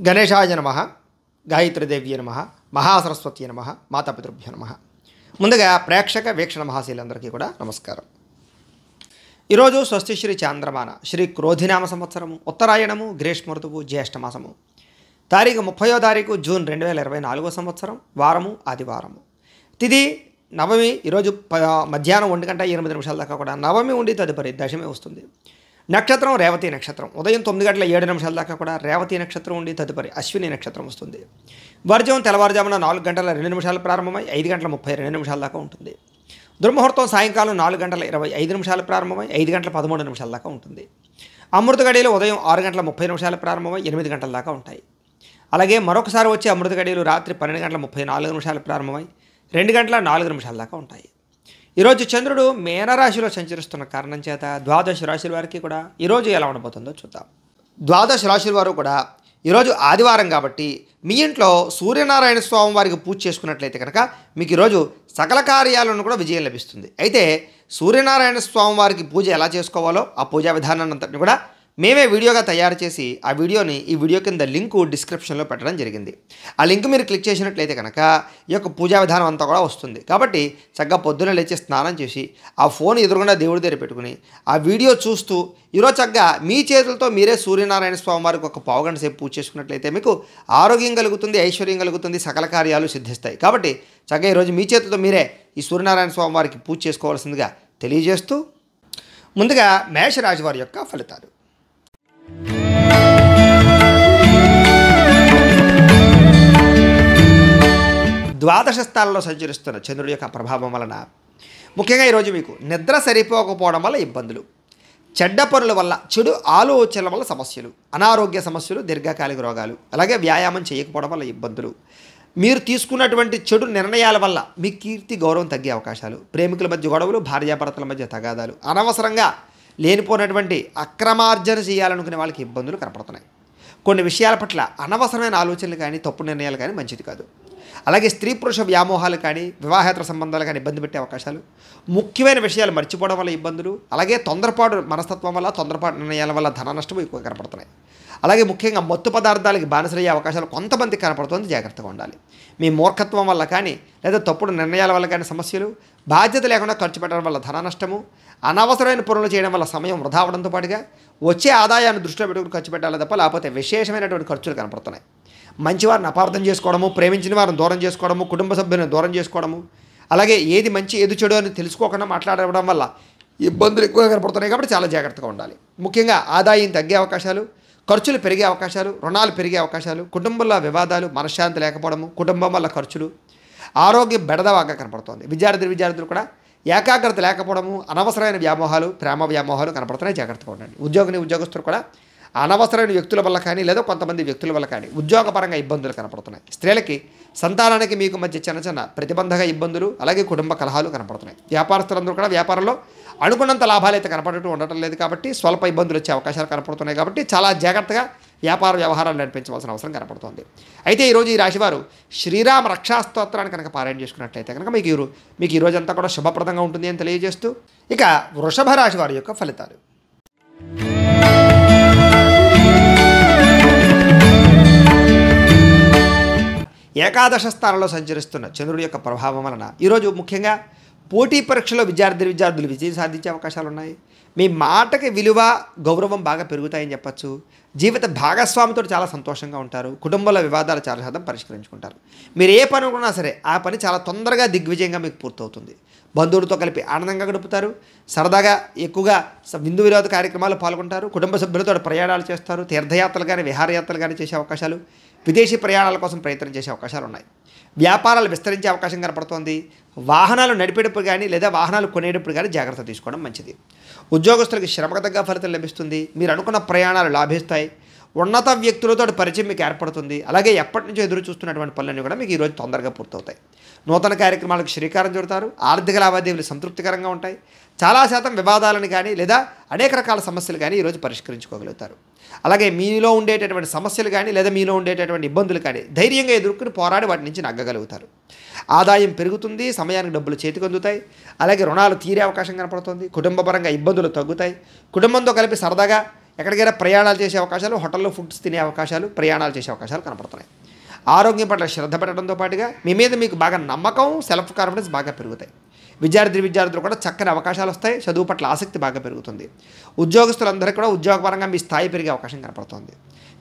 గణేశాయ నమః, గాయత్రీదేవ్యే నమః, మహాసరస్వతి నమః, మాతాపితృభ్యో నమః. ముందుగా ప్రేక్షక వీక్షణ మహాశీలందరికీ కూడా నమస్కారం. ఈరోజు స్వస్తి శ్రీ చాంద్రమాన శ్రీ క్రోధినామ సంవత్సరము, ఉత్తరాయణము, గ్రీష్మ ఋతువు, జ్యేష్ఠమాసము. తారీఖు 30 జూన్ 2024 సంవత్సరం, వారము ఆదివారము. తిథి నవమి. ఈరోజు మధ్యాహ్నం 1:08 దాకా కూడా నవమి ఉండి తదుపరి దశమి వస్తుంది. నక్షత్రం రేవతి నక్షత్రం. ఉదయం 9:07 దాకా కూడా రేవతి నక్షత్రం ఉండి తదుపరి అశ్విని నక్షత్రం వస్తుంది. వర్జం తెల్లవారుజామున 4:02 ప్రారంభమై 5:32 దాకా ఉంటుంది. దుర్ముహూర్తం సాయంకాలం 4:25 ప్రారంభమై 5:13 దాకా ఉంటుంది. అమృత గడియలు ఉదయం 6:30 ప్రారంభమై 8 గంటల దాకా ఉంటాయి. అలాగే మరొకసారి వచ్చే అమృత గడియలు రాత్రి 12:34 ప్రారంభమై 2:04 దాకా ఉంటాయి. ఈరోజు చంద్రుడు మీనరాశిలో సంచరిస్తున్న కారణం చేత ద్వాదశ రాశుల వారికి కూడా ఈరోజు ఎలా ఉండబోతుందో చూద్దాం. ద్వాదశ రాశుల వారు కూడా ఈరోజు ఆదివారం కాబట్టి మీ ఇంట్లో సూర్యనారాయణ స్వామి వారికి పూజ చేసుకున్నట్లయితే కనుక మీకు ఈరోజు సకల కార్యాలను కూడా విజయం లభిస్తుంది. అయితే సూర్యనారాయణ స్వామి వారికి పూజ ఎలా చేసుకోవాలో ఆ పూజా విధానాన్ని అంతటిని కూడా మేమే వీడియోగా తయారు చేసి ఆ వీడియోని ఈ వీడియో కింద లింకు డిస్క్రిప్షన్లో పెట్టడం జరిగింది. ఆ లింక్ మీరు క్లిక్ చేసినట్లయితే కనుక ఈ యొక్క పూజా విధానం అంతా కూడా వస్తుంది. కాబట్టి చక్కగా పొద్దున్న లేచి స్నానం చేసి ఆ ఫోన్ ఎదురుగుండా దేవుడి దగ్గర పెట్టుకుని ఆ వీడియో చూస్తూ ఈరోజు చక్కగా మీ చేతులతో మీరే సూర్యనారాయణ స్వామి వారికి ఒక పావుగంట సేపు పూజ చేసుకున్నట్లయితే మీకు ఆరోగ్యం కలుగుతుంది, ఐశ్వర్యం కలుగుతుంది, సకల కార్యాలు సిద్ధిస్తాయి. కాబట్టి చక్కగా ఈరోజు మీ చేతులతో మీరే ఈ సూర్యనారాయణ స్వామి వారికి పూజ చేసుకోవాల్సిందిగా తెలియజేస్తూ ముందుగా మేషరాశి వారి యొక్క ఫలితాలు. ద్వాదశ స్థానంలో సంచరిస్తున్న చంద్రుడి యొక్క ప్రభావం వలన ముఖ్యంగా ఈరోజు మీకు నిద్ర సరిపోకపోవడం వల్ల ఇబ్బందులు, చెడ్డ పనుల వల్ల, చెడు ఆలోచనల వల్ల సమస్యలు, అనారోగ్య సమస్యలు, దీర్ఘకాలిక రోగాలు, అలాగే వ్యాయామం చేయకపోవడం వల్ల ఇబ్బందులు, మీరు తీసుకున్నటువంటి చెడు నిర్ణయాల వల్ల మీ కీర్తి గౌరవం తగ్గే అవకాశాలు, ప్రేమికుల మధ్య గొడవలు, భార్యాభర్తల మధ్య తగాదాలు, అనవసరంగా లేనిపోయినటువంటి అక్రమార్జన చేయాలనుకునే వాళ్ళకి ఇబ్బందులు కనపడుతున్నాయి. కొన్ని విషయాల పట్ల అనవసరమైన ఆలోచనలు కానీ తప్పు నిర్ణయాలు కానీ మంచిది కాదు. అలాగే స్త్రీ పురుష వ్యామోహాలు కానీ వివాహేతర సంబంధాలు కానీ ఇబ్బంది పెట్టే అవకాశాలు, ముఖ్యమైన విషయాలు మర్చిపోవడం వల్ల ఇబ్బందులు, అలాగే తొందరపాటు మనస్తత్వం వల్ల, తొందరపాటు నిర్ణయాల వల్ల ధన నష్టం ఎక్కువ కనపడుతున్నాయి. అలాగే ముఖ్యంగా మత్తు పదార్థాలకి బానిసలయ్యే అవకాశాలు కొంతమందికి కనపడుతుంది. జాగ్రత్తగా ఉండాలి. మీ మూర్ఖత్వం వల్ల కానీ లేదా తప్పుడు నిర్ణయాల వల్ల కానీ సమస్యలు, బాధ్యత లేకుండా ఖర్చు పెట్టడం వల్ల ధన నష్టము, అనవసరమైన పనులు చేయడం వల్ల సమయం వృధా అవడంతో పాటుగా వచ్చే ఆదాయాన్ని దృష్టిలో పెట్టుకుని ఖర్చు పెట్టాలి తప్ప లేకపోతే విశేషమైనటువంటి ఖర్చులు కనపడుతున్నాయి. మంచివారిని అపార్థం చేసుకోవడము, ప్రేమించిన వారిని దూరం చేసుకోవడము, కుటుంబ సభ్యులను దూరం చేసుకోవడము, అలాగే ఏది మంచి ఏది చెడు అని తెలుసుకోకుండా మాట్లాడడం వల్ల ఇబ్బందులు ఎక్కువగా కనపడుతున్నాయి. కాబట్టి చాలా జాగ్రత్తగా ఉండాలి. ముఖ్యంగా ఆదాయం తగ్గే అవకాశాలు, ఖర్చులు పెరిగే అవకాశాలు, రుణాలు పెరిగే అవకాశాలు, కుటుంబంలో వివాదాలు, మనశ్శాంతి లేకపోవడము, కుటుంబం వల్ల ఖర్చులు, ఆరోగ్యం బెడదవాగా కనపడుతుంది. విద్యార్థులు కూడా ఏకాగ్రత లేకపోవడము, అనవసరమైన వ్యామోహాలు, ప్రేమ వ్యామోహాలు కనపడుతున్నాయి. జాగ్రత్తగా ఉండండి. ఉద్యోగస్తులు కూడా అనవసరమైన వ్యక్తుల వల్ల కానీ లేదా కొంతమంది వ్యక్తుల వల్ల కానీ ఉద్యోగపరంగా ఇబ్బందులు కనపడుతున్నాయి. స్త్రీలకి సంతానానికి మీకు మధ్య చిన్న ప్రతిబంధక ఇబ్బందులు, అలాగే కుటుంబ కలహాలు కనపడుతున్నాయి. వ్యాపారస్తులందరూ కూడా వ్యాపారంలో అనుకున్నంత లాభాలు అయితే కనపడటం ఉండటం లేదు. కాబట్టి స్వల్ప ఇబ్బందులు వచ్చే అవకాశాలు కనపడుతున్నాయి. కాబట్టి చాలా జాగ్రత్తగా వ్యాపార వ్యవహారాలు నడిపించవలసిన అవసరం కనపడుతుంది. అయితే ఈరోజు ఈ రాశివారు శ్రీరామ రక్షాస్తోత్రాన్ని కనుక పారాయణ చేసుకున్నట్లయితే కనుక మీకు ఈ రోజంతా కూడా శుభప్రదంగా ఉంటుంది అని తెలియజేస్తూ ఇక వృషభ రాశి వారి యొక్క ఫలితాలు. ఏకాదశ స్థానంలో సంచరిస్తున్న చంద్రుడి యొక్క ప్రభావం వలన ఈరోజు ముఖ్యంగా పోటీ పరీక్షలో విద్యార్థులు విజయం సాధించే అవకాశాలు ఉన్నాయి. మీ మాటకి విలువ, గౌరవం బాగా పెరుగుతాయని చెప్పచ్చు. జీవిత భాగస్వామితో చాలా సంతోషంగా ఉంటారు. కుటుంబంలో వివాదాలు చాలా శాతం పరిష్కరించుకుంటారు. మీరు ఏ పని అనుకున్నా సరే ఆ పని చాలా తొందరగా దిగ్విజయంగా మీకు పూర్తవుతుంది. బంధువులతో కలిపి ఆనందంగా గడుపుతారు. సరదాగా ఎక్కువగా విందు వినోద కార్యక్రమాలు పాల్గొంటారు. కుటుంబ సభ్యులతో ప్రయాణాలు చేస్తారు. తీర్థయాత్రలు కానీ విహారయాత్రలు కానీ చేసే అవకాశాలు, విదేశీ ప్రయాణాల కోసం ప్రయత్నం చేసే అవకాశాలు ఉన్నాయి. వ్యాపారాలు విస్తరించే అవకాశం కనపడుతోంది. వాహనాలు నడిపేటప్పుడు కానీ లేదా వాహనాలు కొనేటప్పుడు కానీ జాగ్రత్త తీసుకోవడం మంచిది. ఉద్యోగస్తులకి శ్రమకు తగ్గ ఫలితం లభిస్తుంది. మీరు అనుకున్న ప్రయాణాలు లాభిస్తాయి. ఉన్నత వ్యక్తులతో పరిచయం మీకు ఏర్పడుతుంది. అలాగే ఎప్పటి నుంచో ఎదురు చూస్తున్నటువంటి పనులన్నీ కూడా మీకు ఈరోజు తొందరగా పూర్తవుతాయి. నూతన కార్యక్రమాలకు శ్రీకారం చుడతారు. ఆర్థిక లావాదేవీలు సంతృప్తికరంగా ఉంటాయి. చాలా శాతం వివాదాలను కానీ లేదా అనేక రకాల సమస్యలు కానీ ఈరోజు పరిష్కరించుకోగలుగుతారు. అలాగే మీలో ఉండేటటువంటి సమస్యలు కానీ లేదా మీలో ఉండేటటువంటి ఇబ్బందులు కానీ ధైర్యంగా ఎదుర్కొని పోరాడి వాటి నుంచి నగ్గగలుగుతారు. ఆదాయం పెరుగుతుంది. సమయానికి డబ్బులు చేతికి అందుతాయి. అలాగే రుణాలు తీరే అవకాశం కనపడుతుంది. కుటుంబపరంగా ఇబ్బందులు తగ్గుతాయి. కుటుంబంతో కలిపి సరదాగా ఎక్కడికైనా ప్రయాణాలు చేసే అవకాశాలు, హోటల్లో ఫుడ్స్ తినే అవకాశాలు, ప్రయాణాలు చేసే అవకాశాలు కనపడుతున్నాయి. ఆరోగ్యం పట్ల శ్రద్ధ పెట్టడంతో పాటుగా మీ మీద మీకు బాగా నమ్మకం, సెల్ఫ్ కాన్ఫిడెన్స్ బాగా పెరుగుతాయి. విద్యార్థులు కూడా చక్కని అవకాశాలు వస్తాయి. చదువు పట్ల ఆసక్తి బాగా పెరుగుతుంది. ఉద్యోగస్తులందరికీ కూడా ఉద్యోగపరంగా మీ స్థాయి పెరిగే అవకాశం కనపడుతుంది.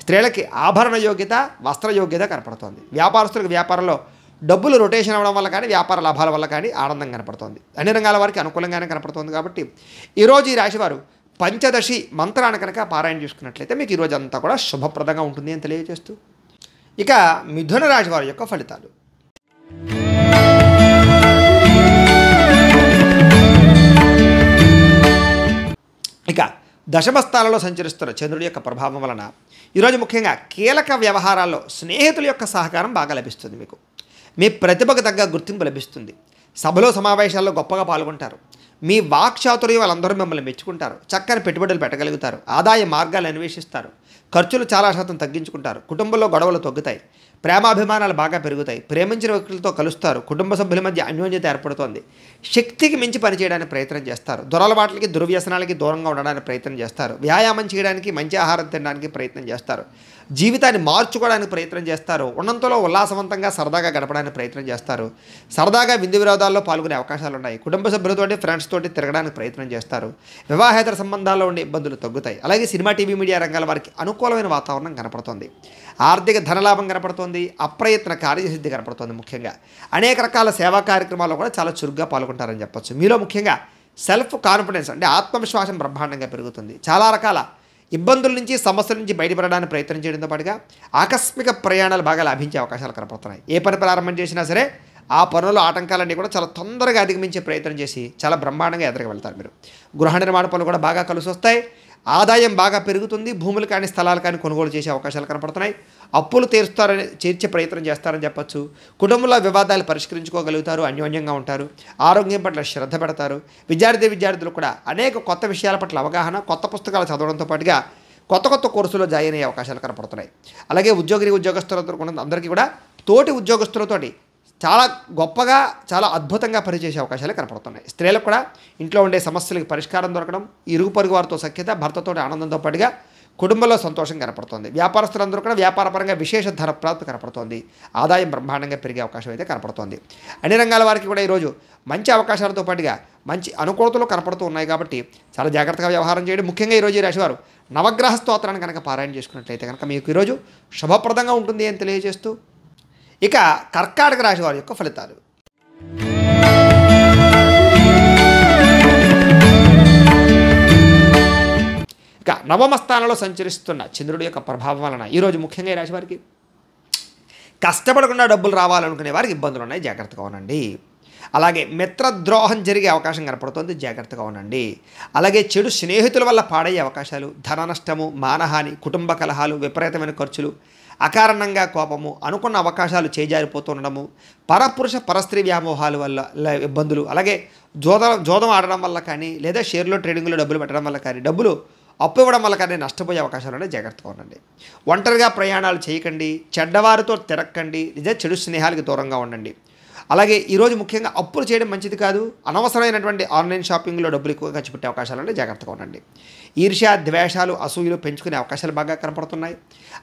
స్త్రీలకి ఆభరణ యోగ్యత, వస్త్ర యోగ్యత కనపడుతుంది. వ్యాపారస్తులకు వ్యాపారంలో డబ్బులు రొటేషన్ అవ్వడం వల్ల కానీ, వ్యాపార లాభాల వల్ల కానీ ఆనందం కనపడుతుంది. అన్ని రంగాల వారికి అనుకూలంగానే కనపడుతుంది. కాబట్టి ఈరోజు ఈ రాశివారు పంచదశి మంత్రాన్ని కనుక పారాయణ చేసుకున్నట్లయితే మీకు ఈరోజు అంతా కూడా శుభప్రదంగా ఉంటుంది అని తెలియజేస్తూ, ఇక మిథున రాశి వారి యొక్క ఫలితాలు. ఇక దశమ స్థానంలో సంచరిస్తున్న చంద్రుడి యొక్క ప్రభావం వలన ఈరోజు ముఖ్యంగా కీలక వ్యవహారాల్లో స్నేహితుల యొక్క సహకారం బాగా లభిస్తుంది. మీకు మీ ప్రతిభకు తగ్గ గుర్తింపు లభిస్తుంది. సభలో సమావేశాల్లో గొప్పగా పాల్గొంటారు. మీ వాక్చాతుర్యం వాళ్ళందరూ మిమ్మల్ని మెచ్చుకుంటారు. చక్కని పెట్టుబడులు పెట్టగలుగుతారు. ఆదాయ మార్గాలు అన్వేషిస్తారు. ఖర్చులు చాలా శాతం తగ్గించుకుంటారు. కుటుంబంలో గొడవలు తగ్గుతాయి. ప్రేమాభిమానాలు బాగా పెరుగుతాయి. ప్రేమించిన వ్యక్తులతో కలుస్తారు. కుటుంబ సభ్యుల మధ్య అన్యోన్యత ఏర్పడుతోంది. శక్తికి మించి పనిచేయడానికి ప్రయత్నం చేస్తారు. దురలవాట్లకి, దుర్వ్యసనాలకి దూరంగా ఉండడానికి ప్రయత్నం చేస్తారు. వ్యాయామం చేయడానికి, మంచి ఆహారం తినడానికి ప్రయత్నం చేస్తారు. జీవితాన్ని మార్చుకోవడానికి ప్రయత్నం చేస్తారు. ఉన్నంతలో ఉల్లాసవంతంగా సరదాగా గడపడానికి ప్రయత్నం చేస్తారు. సరదాగా విందు విరోధాల్లో పాల్గొనే అవకాశాలు ఉన్నాయి. కుటుంబ సభ్యులతోటి, ఫ్రెండ్స్ తోటి తిరగడానికి ప్రయత్నం చేస్తారు. వివాహేతర సంబంధాల్లో ఉండే ఇబ్బందులు తగ్గుతాయి. అలాగే సినిమా, టీవీ, మీడియా రంగాల వారికి అనుకూలమైన వాతావరణం కనపడుతుంది. ఆర్థిక ధనలాభం కనపడుతుంది. అప్రయత్న కార్యసిద్ధి కనపడుతుంది. ముఖ్యంగా అనేక రకాల సేవా కార్యక్రమాల్లో కూడా చాలా చురుగ్గా పాల్గొంటారని చెప్పొచ్చు. మీలో ముఖ్యంగా సెల్ఫ్ కాన్ఫిడెన్స్ అంటే ఆత్మవిశ్వాసం బ్రహ్మాండంగా పెరుగుతుంది. చాలా రకాల ఇబ్బందుల నుంచి, సమస్యల నుంచి బయటపడడానికి ప్రయత్నం చేయడంతో పాటుగా ఆకస్మిక ప్రయాణాలు బాగా లాభించే అవకాశాలు కనపడుతున్నాయి. ఏ పని ప్రారంభం చేసినా సరే ఆ పనుల ఆటంకాలన్నీ కూడా చాలా తొందరగా అధిగమించే ప్రయత్నం చేసి చాలా బ్రహ్మాండంగా ఎదురుగా వెళ్తారు. మీరు గృహ నిర్మాణ పనులు కూడా బాగా కలిసి వస్తాయి. ఆదాయం బాగా పెరుగుతుంది. భూములు కానీ, స్థలాలు కానీ కొనుగోలు చేసే అవకాశాలు కనపడుతున్నాయి. అప్పులు తీర్చే ప్రయత్నం చేస్తారని చెప్పొచ్చు. కుటుంబంలో వివాదాలు పరిష్కరించుకోగలుగుతారు. అన్యోన్యంగా ఉంటారు. ఆరోగ్యం పట్ల శ్రద్ధ పెడతారు. విద్యార్థులు కూడా అనేక కొత్త విషయాల పట్ల అవగాహన, కొత్త పుస్తకాలు చదవడంతో పాటుగా కొత్త కోర్సులో జాయిన్ అయ్యే అవకాశాలు కనపడుతున్నాయి. అలాగే ఉద్యోగస్తులందరికీ కూడా తోటి ఉద్యోగస్తులతోటి చాలా గొప్పగా, చాలా అద్భుతంగా పనిచేసే అవకాశాలు కనపడుతున్నాయి. స్త్రీలకు కూడా ఇంట్లో ఉండే సమస్యలకు పరిష్కారం దొరకడం, ఇరుగు పొరుగు వారితో సఖ్యత, భర్తతో ఆనందంతో పాటుగా కుటుంబంలో సంతోషం కనపడుతోంది. వ్యాపారస్తులందరూ కూడా వ్యాపారపరంగా విశేష ధన ప్రాప్తి కనపడుతోంది. ఆదాయం బ్రహ్మాండంగా పెరిగే అవకాశం అయితే కనపడుతోంది. అన్ని రంగాల వారికి కూడా ఈరోజు మంచి అవకాశాలతో పాటుగా మంచి అనుకూలతలు కనపడుతూ ఉన్నాయి. కాబట్టి చాలా జాగ్రత్తగా వ్యవహారం చేయడం. ముఖ్యంగా ఈరోజు ఈ రాశివారు నవగ్రహ స్తోత్రాన్ని కనుక పారాయణ చేసుకున్నట్లయితే కనుక మీకు ఈరోజు శుభప్రదంగా ఉంటుంది అని తెలియజేస్తూ, ఇక కర్కాటక రాశి వారి యొక్క ఫలితాలు. ఇక నవమ స్థానంలో సంచరిస్తున్న చంద్రుడి యొక్క ప్రభావం వలన ఈరోజు ముఖ్యంగా ఈ రాశి వారికి కష్టపడకుండా డబ్బులు రావాలనుకునే వారికి ఇబ్బందులు ఉన్నాయి. జాగ్రత్తగా ఉండండి. అలాగే మిత్రద్రోహం జరిగే అవకాశం కనపడుతుంది. జాగ్రత్తగా ఉండండి. అలాగే చెడు స్నేహితుల వల్ల పాడయ్యే అవకాశాలు, ధన నష్టము, మానహాని, కుటుంబ కలహాలు, విపరీతమైన ఖర్చులు, అకారణంగా కోపము, అనుకున్న అవకాశాలు చేజారిపోతుండడము, పరపురుష పరస్త్రీ వ్యామోహాల వల్ల ఇబ్బందులు, అలాగే జోదం ఆడడం వల్ల కానీ, లేదా షేర్లో ట్రేడింగ్లో డబ్బులు పెట్టడం వల్ల కానీ, డబ్బులు అప్పు ఇవ్వడం వల్ల కానీ నష్టపోయే అవకాశాలు ఉన్నాయి. జాగ్రత్తగా ఉండండి. ఒంటరిగా ప్రయాణాలు చేయకండి. చెడ్డవారితో తిరక్కండి. లేదా చెడు స్నేహాలకి దూరంగా ఉండండి. అలాగే ఈరోజు ముఖ్యంగా అప్పులు చేయడం మంచిది కాదు. అనవసరమైనటువంటి ఆన్లైన్ షాపింగ్లో డబ్బులు ఎక్కువగా ఖర్చు పెట్టే అవకాశాలు ఉన్నాయి. జాగ్రత్తగా ఉండండి. ఈర్ష్య, ద్వేషాలు, అసూయలు పెంచుకునే అవకాశాలు బాగా కనపడుతున్నాయి.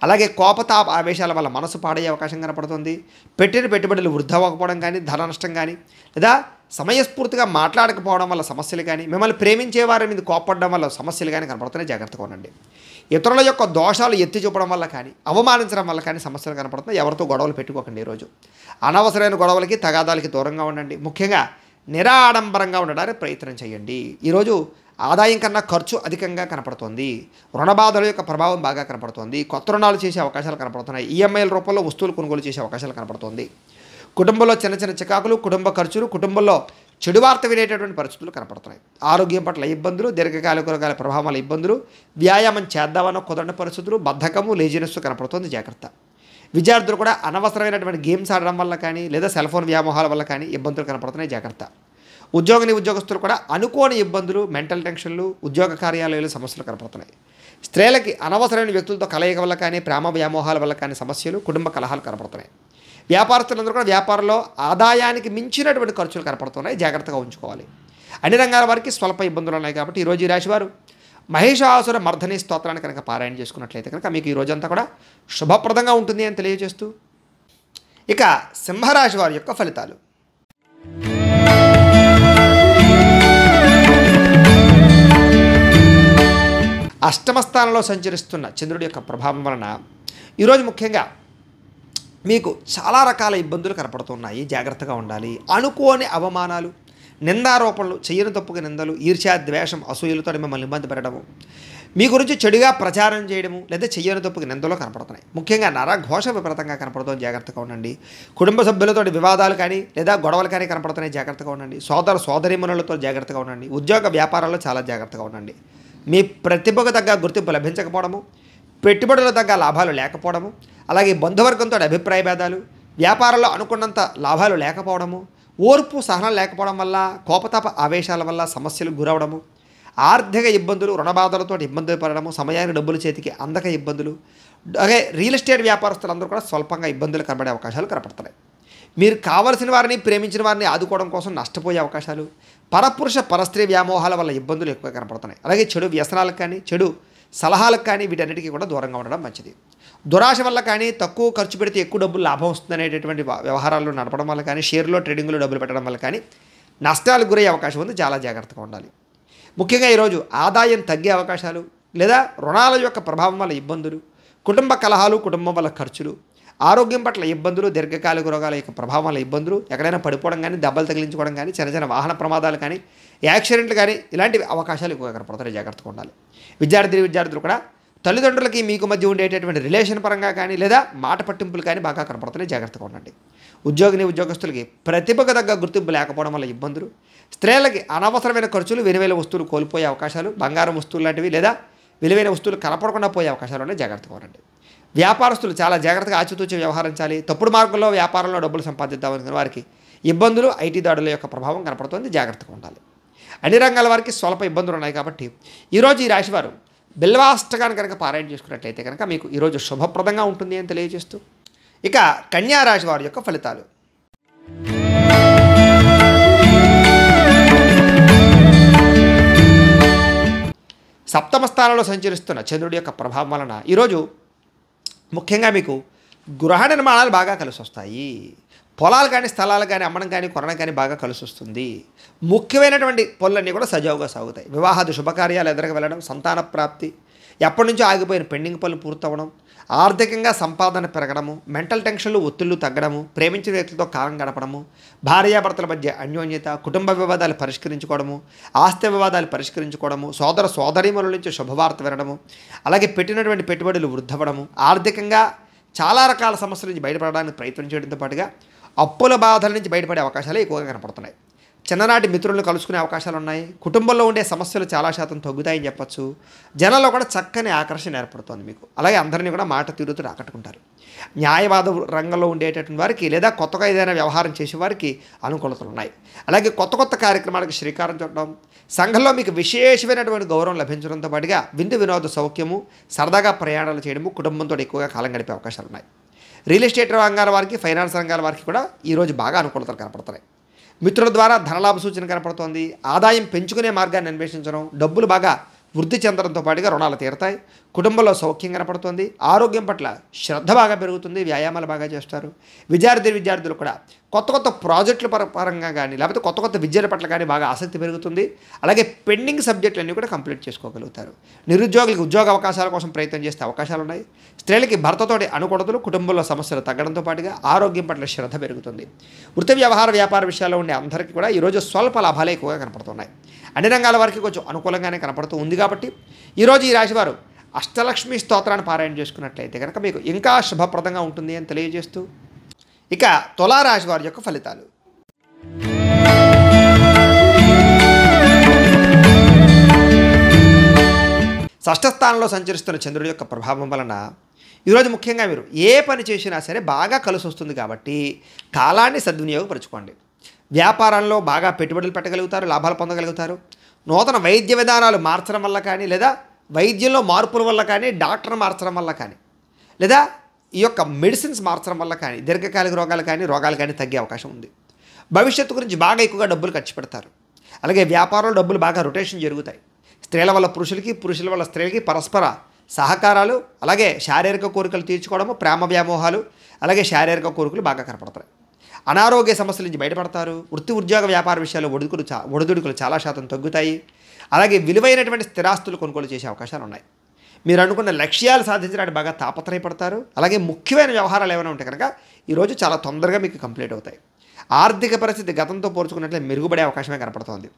అలాగే కోపతాప ఆవేశాల వల్ల మనసు పాడయ్యే అవకాశం కనపడుతుంది. పెట్టిన పెట్టుబడులు వృద్ధా అవ్వకపోవడం కానీ, ధన నష్టం కానీ, లేదా సమయస్ఫూర్తిగా మాట్లాడకపోవడం వల్ల సమస్యలు కానీ, మిమ్మల్ని ప్రేమించే వారి మీద కోపడడం వల్ల సమస్యలు కానీ కనపడుతున్నాయి. జాగ్రత్తగా ఉండండి. ఇతరుల యొక్క దోషాలు ఎత్తి చూపడం వల్ల కానీ, అవమానించడం వల్ల కానీ సమస్యలు కనపడుతున్నాయి. ఎవరితో గొడవలు పెట్టుకోకండి. ఈరోజు అనవసరమైన గొడవలకి, తగాదాలకి దూరంగా ఉండండి. ముఖ్యంగా నిరాడంబరంగా ఉండడానికి ప్రయత్నం చేయండి. ఈరోజు ఆదాయం కన్నా ఖర్చు అధికంగా కనపడుతోంది. రుణబాధల యొక్క ప్రభావం బాగా కనపడుతోంది. కొత్త రుణాలు చేసే అవకాశాలు కనపడుతున్నాయి. ఈఎంఐల రూపంలో వస్తువులు కొనుగోలు చేసే అవకాశాలు కనపడుతోంది. కుటుంబంలో చిన్న చిన్న చికాకులు, కుటుంబ ఖర్చులు, కుటుంబంలో చెడు వార్త వినేటటువంటి పరిస్థితులు కనపడుతున్నాయి. ఆరోగ్యం పట్ల ఇబ్బందులు, దీర్ఘకాలిక ప్రభావాల ఇబ్బందులు, వ్యాయామం చేద్దామన్న కుదరని పరిస్థితులు, బద్ధకము, లేజినెస్ కనపడుతుంది. జాగ్రత్త. విద్యార్థులు కూడా అనవసరమైనటువంటి గేమ్స్ ఆడడం వల్ల కానీ, లేదా సెల్ ఫోన్ వ్యామోహాల వల్ల కానీ ఇబ్బందులు కనపడుతున్నాయి. జాగ్రత్త. ఉద్యోగస్తులు కూడా అనుకోని ఇబ్బందులు, మెంటల్ టెన్షన్లు, ఉద్యోగ కార్యాలయాలు సమస్యలు కనపడుతున్నాయి. స్త్రీలకి అనవసరమైన వ్యక్తులతో కలయిక వల్ల కానీ, ప్రేమ వ్యామోహాల వల్ల కానీ సమస్యలు, కుటుంబ కలహాలు కనపడుతున్నాయి. వ్యాపారస్తులందరూ కూడా వ్యాపారంలో ఆదాయానికి మించినటువంటి ఖర్చులు కనపడుతున్నాయి. జాగ్రత్తగా ఉంచుకోవాలి. అన్ని రంగాల వారికి స్వల్ప ఇబ్బందులు ఉన్నాయి. కాబట్టి ఈరోజు ఈ రాశివారు మహిషాసుర మర్ధని స్తోత్రాన్ని కనుక పారాయణ చేసుకున్నట్లయితే కనుక మీకు ఈ రోజంతా కూడా శుభప్రదంగా ఉంటుంది అని తెలియజేస్తూ, ఇక సింహరాశి వారి యొక్క ఫలితాలు. అష్టమ స్థానంలో సంచరిస్తున్న చంద్రుడి యొక్క ప్రభావం వలన ఈరోజు ముఖ్యంగా మీకు చాలా రకాల ఇబ్బందులు కనపడుతున్నాయి. జాగ్రత్తగా ఉండాలి. అనుకోని అవమానాలు, నిందారోపణలు, చెయ్యని తప్పుగా నిందలు, ఈర్ష్య, ద్వేషం, అసూయలతో మిమ్మల్ని ఇబ్బంది పెట్టడము, మీ గురించి చెడుగా ప్రచారం చేయడము, లేదా చెయ్యని తప్పుగా నిందలో కనపడుతున్నాయి. ముఖ్యంగా నరఘోష విపరీతంగా కనపడుతుంది. జాగ్రత్తగా ఉండండి. కుటుంబ సభ్యులతో వివాదాలు కానీ లేదా గొడవలు కానీ కనపడుతున్నాయి. జాగ్రత్తగా ఉండండి. సోదరీమణులతో జాగ్రత్తగా ఉండండి. ఉద్యోగ వ్యాపారాల్లో చాలా జాగ్రత్తగా ఉండండి. మీ ప్రతిభకు తగ్గ గుర్తింపు లభించకపోవడము, పెట్టుబడుల తగ్గ లాభాలు లేకపోవడము, అలాగే బంధువర్గంతో అభిప్రాయ భేదాలు, వ్యాపారంలో అనుకున్నంత లాభాలు లేకపోవడము, ఓర్పు సహనం లేకపోవడం వల్ల, కోపతాప ఆవేశాల వల్ల సమస్యలు గురవడము, ఆర్థిక ఇబ్బందులు, రుణబాధలతో ఇబ్బందులు పడడము, సమయానికి డబ్బులు చేతికి అందక ఇబ్బందులు, అలాగే రియల్ ఎస్టేట్ వ్యాపారస్తులందరూ కూడా స్వల్పంగా ఇబ్బందులు కనబడే అవకాశాలు కనపడుతున్నాయి. మీరు కావలసిన వారిని, ప్రేమించిన వారిని ఆదుకోవడం కోసం నష్టపోయే అవకాశాలు, పరపురుష పరస్త్రీ వ్యామోహాల వల్ల ఇబ్బందులు ఎక్కువ కనపడుతున్నాయి. అలాగే చెడు వ్యసనాలకు కానీ, చెడు సలహాలకు కానీ వీటన్నిటికీ కూడా దూరంగా ఉండడం మంచిది. దురాశ వల్ల కానీ, తక్కువ ఖర్చు పెడితే ఎక్కువ డబ్బులు లాభం వస్తుందనేటటువంటి వ్యవహారాల్లో నడపడం వల్ల కానీ, షేర్లో ట్రేడింగ్లో డబ్బులు పెట్టడం వల్ల కానీ నష్టాలకు గురయ్యే అవకాశం ఉంది. చాలా జాగ్రత్తగా ఉండాలి. ముఖ్యంగా ఈరోజు ఆదాయం తగ్గే అవకాశాలు, లేదా రుణాల యొక్క ప్రభావం వల్ల ఇబ్బందులు, కుటుంబ కలహాలు, కుటుంబం వల్ల ఖర్చులు, ఆరోగ్యం పట్ల ఇబ్బందులు, దీర్ఘకాలిక రోగాల యొక్క ప్రభావం వల్ల ఇబ్బందులు, ఎక్కడైనా పడిపోవడం కానీ, దెబ్బలు తగిలించుకోవడం కానీ, చిన్న చిన్న వాహన ప్రమాదాలు కానీ, యాక్సిడెంట్లు కానీ ఇలాంటి అవకాశాలు ఎక్కువగా కనపడతాయి. జాగ్రత్తగా ఉండాలి. విద్యార్థులు కూడా తల్లిదండ్రులకి మీకు మధ్య ఉండేటటువంటి రిలేషన్ పరంగా కానీ, లేదా మాట పట్టింపులు కానీ బాగా కనపడుతున్నాయి. జాగ్రత్తగా ఉండండి. ఉద్యోగస్తులకి ప్రతిభకు తగ్గ గుర్తింపు లేకపోవడం వల్ల ఇబ్బందులు, స్త్రీలకి అనవసరమైన ఖర్చులు, విలువైన వస్తువులు కోల్పోయే అవకాశాలు, బంగారం వస్తువులు లాంటివి లేదా విలువైన వస్తువులు కనపడకుండా పోయే అవకాశాలు ఉన్నాయి. జాగ్రత్తగా ఉండండి. వ్యాపారస్తులు చాలా జాగ్రత్తగా ఆచితూచి వ్యవహరించాలి. తప్పుడు మార్గంలో వ్యాపారంలో డబ్బులు సంపాదిద్దామనుకున్న వారికి ఇబ్బందులు, ఐటీ దాడుల యొక్క ప్రభావం కనపడుతుంది. జాగ్రత్తగా ఉండాలి. అన్ని రంగాల వారికి స్వల్ప ఇబ్బందులు ఉన్నాయి కాబట్టి ఈరోజు ఈ రాశివారు బిల్వాష్టకాన్ని కనుక పారాయణ చేసుకున్నట్లయితే కనుక మీకు ఈరోజు శుభప్రదంగా ఉంటుంది అని తెలియజేస్తూ, ఇక కన్యా రాశి వారి యొక్క ఫలితాలు. సప్తమ స్థానంలో సంచరిస్తున్న చంద్రుడి యొక్క ప్రభావం వలన ఈరోజు ముఖ్యంగా మీకు గృహ నిర్మాణాలు బాగా కలిసి వస్తాయి. పొలాలు కానీ, స్థలాలు కానీ అమ్మడం కానీ, కొనడం కానీ బాగా కలిసి వస్తుంది. ముఖ్యమైనటువంటి పనులన్నీ కూడా సజావుగా సాగుతాయి. వివాహాది శుభకార్యాలు ఎదురుగా వెళ్ళడం, సంతాన ప్రాప్తి, ఎప్పటి నుంచో ఆగిపోయిన పెండింగ్ పనులు పూర్తవడం, ఆర్థికంగా సంపాదన పెరగడము, మెంటల్ టెన్షన్లు, ఒత్తిళ్లు తగ్గడము, ప్రేమించిన వ్యక్తితో కాలం గడపడము, భార్యాభర్తల మధ్య అన్యోన్యత, కుటుంబ వివాదాలు పరిష్కరించుకోవడము, ఆస్తి వివాదాలు పరిష్కరించుకోవడము, సోదరీమణుల నుంచి శుభవార్త వినడము, అలాగే పెట్టినటువంటి పెట్టుబడులు వృద్ధవడము, ఆర్థికంగా చాలా రకాల సమస్యల నుంచి బయటపడడానికి ప్రయత్నం చేయడంతో పాటుగా అప్పుల బాధల నుంచి బయటపడే అవకాశాలు ఎక్కువగా కనపడుతున్నాయి. చిన్ననాటి మిత్రులను కలుసుకునే అవకాశాలు ఉన్నాయి. కుటుంబంలో ఉండే సమస్యలు చాలా శాతం తగ్గుతాయని చెప్పచ్చు. జనాల్లో కూడా చక్కని ఆకర్షణ ఏర్పడుతుంది మీకు. అలాగే అందరినీ కూడా మాట తీరుతూ ఆకట్టుకుంటారు. న్యాయవాద రంగంలో ఉండేటటువంటి వారికి, లేదా కొత్తగా ఏదైనా వ్యవహారం చేసే వారికి అనుకూలతలు ఉన్నాయి. అలాగే కొత్త కార్యక్రమాలకు శ్రీకారం చుట్టడం, సంఘంలో మీకు విశేషమైనటువంటి గౌరవం లభించడంతో పాటుగా విందు వినోద సౌఖ్యము, సరదాగా ప్రయాణాలు చేయడము, కుటుంబంతో ఎక్కువగా కాలం గడిపే అవకాశాలు ఉన్నాయి. రియల్ ఎస్టేట్ రంగాల వారికి, ఫైనాన్స్ రంగాల వారికి కూడా ఈరోజు బాగా అనుకూలతలు కనపడుతున్నాయి. మిత్రుల ద్వారా ధనలాభ సూచన కనపడుతోంది. ఆదాయం పెంచుకునే మార్గాన్ని అన్వేషించడం, డబ్బులు బాగా వృద్ధి చెందడంతో పాటుగా రుణాలు తీరుతాయి. కుటుంబంలో సౌఖ్యం కనపడుతుంది. ఆరోగ్యం పట్ల శ్రద్ధ బాగా పెరుగుతుంది. వ్యాయామాలు బాగా చేస్తారు. విద్యార్థులు కూడా కొత్త ప్రాజెక్టుల పరంగా కానీ, లేకపోతే కొత్త విద్యల పట్ల కానీ బాగా ఆసక్తి పెరుగుతుంది. అలాగే పెండింగ్ సబ్జెక్టులన్నీ కూడా కంప్లీట్ చేసుకోగలుగుతారు. నిరుద్యోగులకు ఉద్యోగ అవకాశాల కోసం ప్రయత్నం చేసే అవకాశాలు ఉన్నాయి. స్త్రీలకి భర్తతోటి అనుకూలతలు, కుటుంబంలో సమస్యలు తగ్గడంతో పాటుగా ఆరోగ్యం పట్ల శ్రద్ధ పెరుగుతుంది. వృత్తి వ్యాపార విషయాల్లో ఉండే అందరికీ కూడా ఈరోజు స్వల్ప లాభాలే ఎక్కువగా కనపడుతున్నాయి. అన్ని రంగాల వారికి కొంచెం అనుకూలంగానే కనపడుతూ ఉంది. కాబట్టి ఈరోజు ఈ రాశివారు అష్టలక్ష్మి స్తోత్రాన్ని పారాయణ చేసుకున్నట్లయితే కనుక మీకు ఇంకా శుభప్రదంగా ఉంటుంది అని తెలియజేస్తూ, ఇక తులారాశి వారి యొక్క ఫలితాలు. షష్ఠస్థానంలో సంచరిస్తున్న చంద్రుడి యొక్క ప్రభావం వలన ఈరోజు ముఖ్యంగా మీరు ఏ పని చేసినా సరే బాగా కలిసి వస్తుంది. కాబట్టి కాలాన్ని సద్వినియోగపరచుకోండి. వ్యాపారంలో బాగా పెట్టుబడులు పెట్టగలుగుతారు, లాభాలు పొందగలుగుతారు. నూతన వైద్య విధానాలు మార్చడం వల్ల కానీ, లేదా వైద్యంలో మార్పుల వల్ల కానీ, డాక్టర్ మార్చడం వల్ల కానీ, లేదా ఈ యొక్క మెడిసిన్స్ మార్చడం వల్ల కానీ దీర్ఘకాలిక రోగాలు కానీ తగ్గే అవకాశం ఉంది. భవిష్యత్తు గురించి బాగా ఎక్కువగా డబ్బులు ఖర్చు పెడతారు. అలాగే వ్యాపారంలో డబ్బులు బాగా రొటేషన్ జరుగుతాయి. స్త్రీల వల్ల పురుషులకి, పురుషుల వల్ల స్త్రీలకి పరస్పర సహకారాలు, అలాగే శారీరక కోరికలు తీర్చుకోవడము, ప్రేమ వ్యామోహాలు, అలాగే శారీరక కోరికలు బాగా కనపడతాయి. అనారోగ్య సమస్యల నుంచి బయటపడతారు. వృత్తి ఉద్యోగ వ్యాపార విషయాల్లో ఒడిదుడుకులు చాలా శాతం తగ్గుతాయి. అలాగే విలువైనటువంటి స్థిరాస్తులు కొనుగోలు చేసే అవకాశాలు ఉన్నాయి. మీరు అనుకున్న లక్ష్యాలు సాధించడానికి బాగా తాపత్రయపడతారు. అలాగే ముఖ్యమైన వ్యవహారాలు ఏమైనా ఉంటే కనుక ఈరోజు చాలా తొందరగా మీకు కంప్లీట్ అవుతాయి. ఆర్థిక పరిస్థితి గతంతో పోల్చుకున్నట్లే మెరుగుపడే అవకాశమే కనపడుతోంది.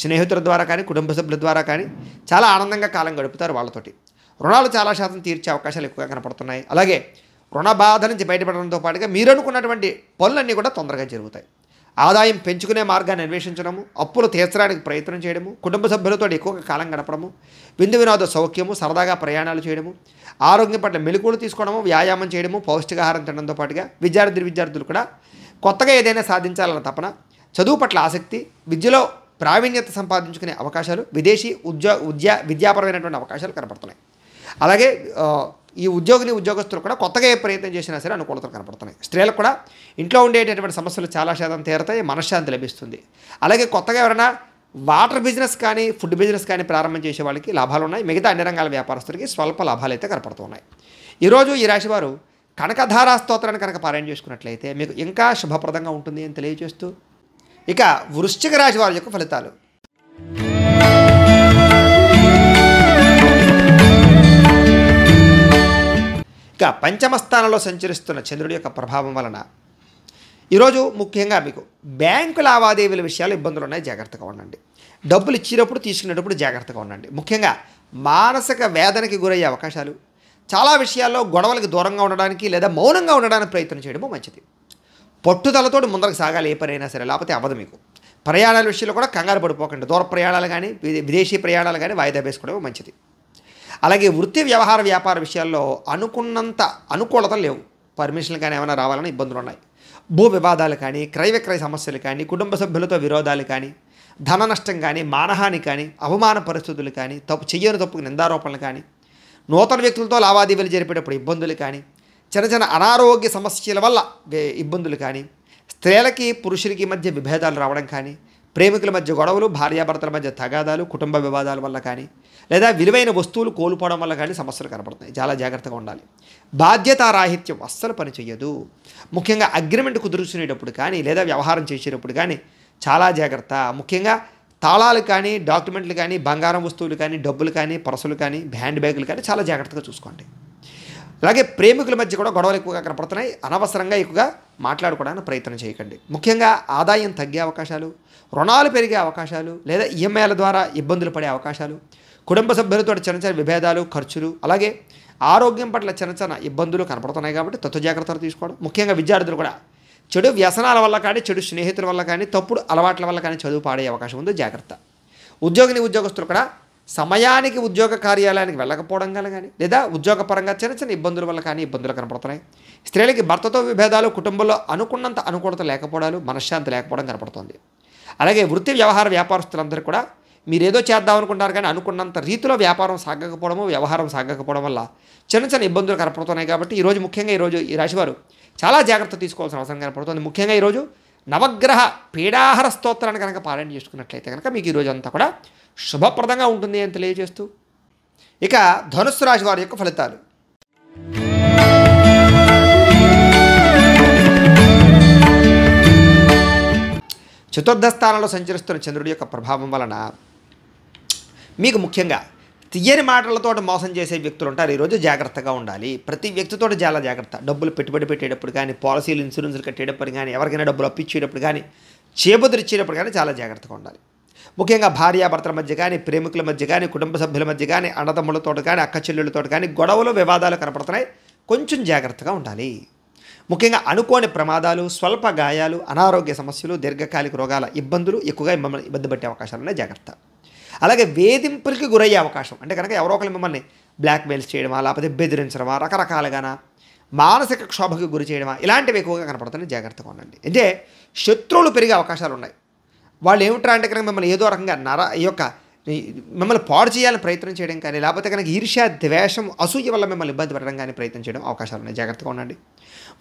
స్నేహితుల ద్వారా కానీ, కుటుంబ సభ్యుల ద్వారా కానీ చాలా ఆనందంగా కాలం గడుపుతారు. వాళ్ళతోటి రుణాలు చాలా శాతం తీర్చే అవకాశాలు ఎక్కువగా కనపడుతున్నాయి. అలాగే రుణ బాధ నుంచి బయటపడడంతో పాటుగా మీరు అనుకున్నటువంటి పనులన్నీ కూడా తొందరగా జరుగుతాయి. ఆదాయం పెంచుకునే మార్గాన్ని అన్వేషించడము, అప్పులు తీర్చడానికి ప్రయత్నం చేయడము, కుటుంబ సభ్యులతో ఎక్కువగా కాలం గడపడము, విందు వినోద సౌఖ్యము, సరదాగా ప్రయాణాలు చేయడము, ఆరోగ్యం పట్ల మెలకువలు తీసుకోవడము, వ్యాయామం చేయడము, పౌష్టికాహారం తినడంతో పాటుగా విద్యార్థులు కూడా కొత్తగా ఏదైనా సాధించాలన్న తపన, చదువు పట్ల ఆసక్తి, విద్యలో ప్రావీణ్యత సంపాదించుకునే అవకాశాలు, విదేశీ విద్యాపరమైనటువంటి అవకాశాలు కనపడుతున్నాయి. అలాగే ఈ ఉద్యోగస్తులు కూడా కొత్తగా ఏ ప్రయత్నం చేసినా సరే అనుకూలతలు కనపడుతున్నాయి. స్త్రీలకు కూడా ఇంట్లో ఉండేటటువంటి సమస్యలు చాలా శాతం తీరతాయి, మనశ్శాంతి లభిస్తుంది. అలాగే కొత్తగా ఎవరైనా వాటర్ బిజినెస్ కానీ, ఫుడ్ బిజినెస్ కానీ ప్రారంభం చేసే వాళ్ళకి లాభాలు ఉన్నాయి. మిగతా అన్ని రంగాల వ్యాపారస్తులకి స్వల్ప లాభాలు అయితే కనపడుతున్నాయి. ఈరోజు ఈ రాశి వారు కనకధారా స్తోత్రాన్ని కనుక పారాయణ చేసుకున్నట్లయితే మీకు ఇంకా శుభప్రదంగా ఉంటుంది అని తెలియజేస్తూ, ఇక వృశ్చిక రాశి వారి యొక్క ఫలితాలు. ఇక పంచమ స్థానంలో సంచరిస్తున్న చంద్రుడి యొక్క ప్రభావం వలన ఈరోజు ముఖ్యంగా మీకు బ్యాంకు లావాదేవీల విషయాలు ఇబ్బందులు ఉన్నాయి, జాగ్రత్తగా ఉండండి. డబ్బులు ఇచ్చినప్పుడు తీసుకునేటప్పుడు జాగ్రత్తగా ఉండండి. ముఖ్యంగా మానసిక వేదనకి గురయ్యే అవకాశాలు, చాలా విషయాల్లో గొడవలకు దూరంగా ఉండడానికి లేదా మౌనంగా ఉండడానికి ప్రయత్నం చేయడము మంచిది. పట్టుదలతో ముందరకు సాగాలి ఏ పని అయినా సరే, లేకపోతే అవ్వదు మీకు. ప్రయాణాల విషయంలో కూడా కంగారు పడిపోకండి. దూర ప్రయాణాలు కానీ, విదేశీ ప్రయాణాలు కానీ వాయిదా వేసుకోవడం మంచిది. అలాగే వృత్తి వ్యవహార వ్యాపార విషయాల్లో అనుకున్నంత అనుకూలతలు లేవు. పర్మిషన్లు కానీ ఏమైనా రావాలని ఇబ్బందులు ఉన్నాయి. భూ వివాదాలు కానీ, క్రయ విక్రయ సమస్యలు కానీ, కుటుంబ సభ్యులతో విరోధాలు కానీ, ధన నష్టం కానీ, మానహాని కానీ, అవమాన పరిస్థితులు కానీ, చెయ్యని తప్పుకు నిందారోపణలు కానీ, నూతన వ్యక్తులతో లావాదేవీలు జరిపేటప్పుడు ఇబ్బందులు కానీ, చిన్న అనారోగ్య సమస్యల వల్ల ఇబ్బందులు కానీ, స్త్రీలకి పురుషులకి మధ్య విభేదాలు రావడం కానీ, ప్రేమికుల మధ్య గొడవలు, భార్యాభర్తల మధ్య తగాదాలు, కుటుంబ వివాదాల వల్ల కానీ, లేదా విలువైన వస్తువులు కోల్పోవడం వల్ల కానీ సమస్యలు కనపడుతున్నాయి. చాలా జాగ్రత్తగా ఉండాలి. బాధ్యతారాహిత్యం అస్సలు పని చెయ్యదు. ముఖ్యంగా అగ్రిమెంట్ కుదుర్చుకునేటప్పుడు కానీ, లేదా వ్యవహారం చేసేటప్పుడు కానీ చాలా జాగ్రత్త. ముఖ్యంగా తాళాలు కానీ, డాక్యుమెంట్లు కానీ, బంగారం వస్తువులు కానీ, డబ్బులు కానీ, పర్సులు కానీ, హ్యాండ్ బ్యాగులు కానీ చాలా జాగ్రత్తగా చూసుకోండి. అలాగే ప్రేమికుల మధ్య కూడా గొడవలు ఎక్కువగా కనపడుతున్నాయి. అనవసరంగా ఎక్కువగా మాట్లాడుకోవడానికి ప్రయత్నం చేయకండి. ముఖ్యంగా ఆదాయం తగ్గే అవకాశాలు, రుణాలు పెరిగే అవకాశాలు, లేదా ఈఎంఐల ద్వారా ఇబ్బందులు పడే అవకాశాలు, కుటుంబ సభ్యులతో చిన్న విభేదాలు, ఖర్చులు, అలాగే ఆరోగ్యం పట్ల చిన్న ఇబ్బందులు కనపడుతున్నాయి. కాబట్టి తత్వ జాగ్రత్తలు తీసుకోవడం. ముఖ్యంగా విద్యార్థులు కూడా చెడు వ్యసనాల వల్ల కానీ, చెడు స్నేహితుల వల్ల కానీ, తప్పుడు అలవాట్ల వల్ల కానీ చదువు పాడే అవకాశం ఉంది, జాగ్రత్త. ఉద్యోగస్తులు కూడా సమయానికి ఉద్యోగ కార్యాలయానికి వెళ్ళకపోవడం వల్ల కానీ, లేదా ఉద్యోగపరంగా చిన్న ఇబ్బందుల వల్ల కానీ ఇబ్బందులు కనపడుతున్నాయి. స్త్రీలకి భర్తతో విభేదాలు, కుటుంబంలో అనుకున్నంత అనుకూలత లేకపోవడాలు, మనశ్శాంతి లేకపోవడం కనపడుతుంది. అలాగే వృత్తి వ్యవహార వ్యాపారస్తులందరూ కూడా మీరేదో చేద్దాం అనుకుంటారు కానీ అనుకున్నంత రీతిలో వ్యవహారం సాగకపోవడం వల్ల చిన్న ఇబ్బందులు కనపడుతున్నాయి. కాబట్టి ఈరోజు ఈ రాశివారు చాలా జాగ్రత్త తీసుకోవాల్సిన అవసరం కనపడుతుంది. ముఖ్యంగా ఈరోజు నవగ్రహ పీడాహార స్తోత్రాన్ని కనుక పారాయణ చేసుకున్నట్లయితే కనుక మీకు ఈరోజు అంతా కూడా శుభప్రదంగా ఉంటుంది అని తెలియజేస్తూ, ఇక ధనుస్సు రాశి వారి యొక్క ఫలితాలు. చతుర్థ స్థానంలో సంచరిస్తున్న చంద్రుడి యొక్క ప్రభావం వలన మీకు ముఖ్యంగా తీయని మాటలతో మోసం చేసే వ్యక్తులు ఉంటారు. ఈరోజు జాగ్రత్తగా ఉండాలి. ప్రతి వ్యక్తితో చాలా జాగ్రత్త. డబ్బులు పెట్టుబడి పెట్టేటప్పుడు కానీ, పాలసీలు, ఇన్సూరెన్స్లు కట్టేటప్పుడు కానీ, ఎవరికైనా డబ్బులు అప్పించేటప్పుడు కానీ, చేబుదిరిచ్చేటప్పుడు కానీ చాలా జాగ్రత్తగా ఉండాలి. ముఖ్యంగా భార్యాభర్తల మధ్య కానీ, ప్రేమికుల మధ్య కానీ, కుటుంబ సభ్యుల మధ్య కానీ, అన్నదమ్ములతో కానీ, అక్క చెల్లెళ్ళతో కానీ గొడవలు, వివాదాలు కనపడుతున్నాయి. కొంచెం జాగ్రత్తగా ఉండాలి. ముఖ్యంగా అనుకోని ప్రమాదాలు, స్వల్ప గాయాలు, అనారోగ్య సమస్యలు, దీర్ఘకాలిక రోగాల ఇబ్బందులు ఎక్కువగా మిమ్మల్ని ఇబ్బంది పెట్టే అవకాశాలు ఉన్నాయి, జాగ్రత్త. అలాగే వేధింపులకి గురయ్యే అవకాశం అంటే కనుక ఎవరో ఒకరు మిమ్మల్ని బ్లాక్మెయిల్స్ చేయడమా, లేకపోతే బెదిరించడమా, రకరకాలుగానా మానసిక క్షోభకి గురి చేయడమా, ఇలాంటివి ఎక్కువగా కనపడుతున్నాయి, జాగ్రత్తగా ఉండండి. అంటే శత్రువులు పెరిగే అవకాశాలు ఉన్నాయి. వాళ్ళు ఏమిట్రా అంటే కనుక మిమ్మల్ని ఏదో రకంగా మిమ్మల్ని పాడు చేయాలని ప్రయత్నం చేయడం కానీ, లేకపోతే కనుక ఈర్ష్య, ద్వేషం, అసూయ వల్ల మిమ్మల్ని ఇబ్బంది పెట్టడం కానీ ప్రయత్నం చేయడం అవకాశాలు ఉన్నాయి, జాగ్రత్తగా ఉండండి.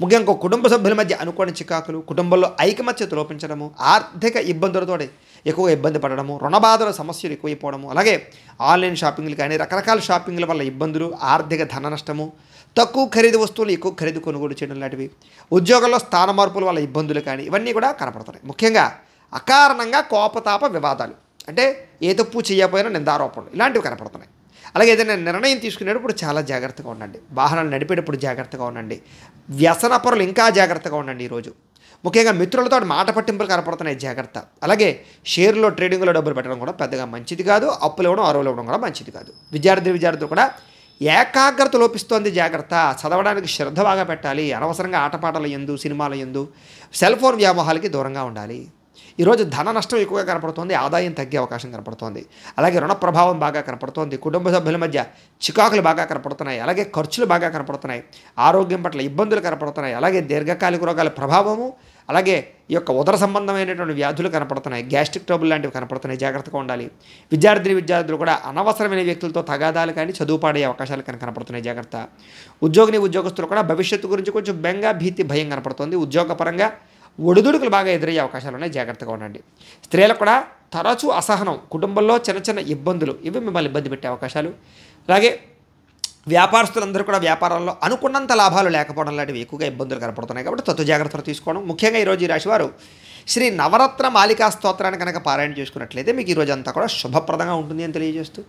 ముఖ్యంగా కుటుంబ సభ్యుల మధ్య అనుకోని చికాకులు, కుటుంబంలో ఐకమత్యత లోపించడము, ఆర్థిక ఇబ్బందులతో ఎక్కువగా ఇబ్బంది పడడము, రుణ బాధల సమస్యలు ఎక్కువైపోవడము, అలాగే ఆన్లైన్ షాపింగ్లు కానీ రకరకాల షాపింగ్ల వల్ల ఇబ్బందులు, ఆర్థిక ధన నష్టము, తక్కువ ఖరీదు వస్తువులు ఎక్కువ ఖరీదు కొనుగోలు చేయడం లాంటివి, ఉద్యోగంలో స్థాన మార్పుల వల్ల ఇబ్బందులు కానీ ఇవన్నీ కూడా కనపడుతున్నాయి. ముఖ్యంగా అకారణంగా కోపతాప వివాదాలు, అంటే ఏ తప్పు చేయకపోయినా నిందారోపణలు ఇలాంటివి కనపడుతున్నాయి. అలాగే ఏదైనా నిర్ణయం తీసుకునేటప్పుడు చాలా జాగ్రత్తగా ఉండండి. వాహనాలు నడిపేటప్పుడు జాగ్రత్తగా ఉండండి. వ్యసనపరులు ఇంకా జాగ్రత్తగా ఉండండి. ఈరోజు ముఖ్యంగా మిత్రులతో మాట పట్టింపులు కనపడుతున్నాయి, జాగ్రత్త. అలాగే షేర్లో ట్రేడింగ్లో డబ్బులు పెట్టడం కూడా పెద్దగా మంచిది కాదు. అప్పులు ఇవ్వడం, అరువులు ఇవ్వడం కూడా మంచిది కాదు. విద్యార్థులు కూడా ఏకాగ్రత లోపిస్తోంది, జాగ్రత్త. చదవడానికి శ్రద్ధ బాగా పెట్టాలి. అనవసరంగా ఆటపాటల యందు, సినిమాల యందు, సెల్ ఫోన్ వ్యామోహాలకి దూరంగా ఉండాలి. ఈరోజు ధన నష్టం ఎక్కువగా కనపడుతోంది, ఆదాయం తగ్గే అవకాశం కనపడుతోంది. అలాగే రుణ ప్రభావం బాగా కనపడుతోంది. కుటుంబ సభ్యుల మధ్య చికాకులు బాగా కనపడుతున్నాయి. అలాగే ఖర్చులు బాగా కనపడుతున్నాయి. ఆరోగ్యం పట్ల ఇబ్బందులు కనపడుతున్నాయి. అలాగే దీర్ఘకాలిక రోగాల ప్రభావము, అలాగే ఈ యొక్క ఉదర సంబంధమైనటువంటి వ్యాధులు కనపడుతున్నాయి. గ్యాస్ట్రిక్ ట్రబుల్ లాంటివి కనపడుతున్నాయి, జాగ్రత్తగా ఉండాలి. విద్యార్థులు కూడా అనవసరమైన వ్యక్తులతో తగాదాలు కానీ చదువు పాడే అవకాశాలు కానీ కనపడుతున్నాయి, జాగ్రత్త. ఉద్యోగస్తులు కూడా భవిష్యత్తు గురించి కొంచెం బెంగ, భీతి, భయం కనపడుతుంది. ఉద్యోగపరంగా ఒడిదుడుకులు బాగా ఎదురయ్యే అవకాశాలు ఉన్నాయి, జాగ్రత్తగా ఉండండి. స్త్రీలకు కూడా తరచూ అసహనం, కుటుంబంలో చిన్న చిన్న ఇబ్బందులు ఇవి మిమ్మల్ని ఇబ్బంది పెట్టే అవకాశాలు. అలాగే వ్యాపారస్తులందరూ కూడా వ్యాపారంలో అనుకున్నంత లాభాలు లేకపోవడం లాంటివి ఎక్కువగా ఇబ్బందులు కనపడుతున్నాయి. కాబట్టి తత్వ జాగ్రత్తలు తీసుకోవడం. ముఖ్యంగా ఈరోజు ఈ రాశివారు శ్రీ నవరత్న మాలికా స్తోత్రాన్ని కనుక పారాయణ చేసుకున్నట్లయితే మీకు ఈరోజు అంతా కూడా శుభప్రదంగా ఉంటుంది అని తెలియజేస్తూ,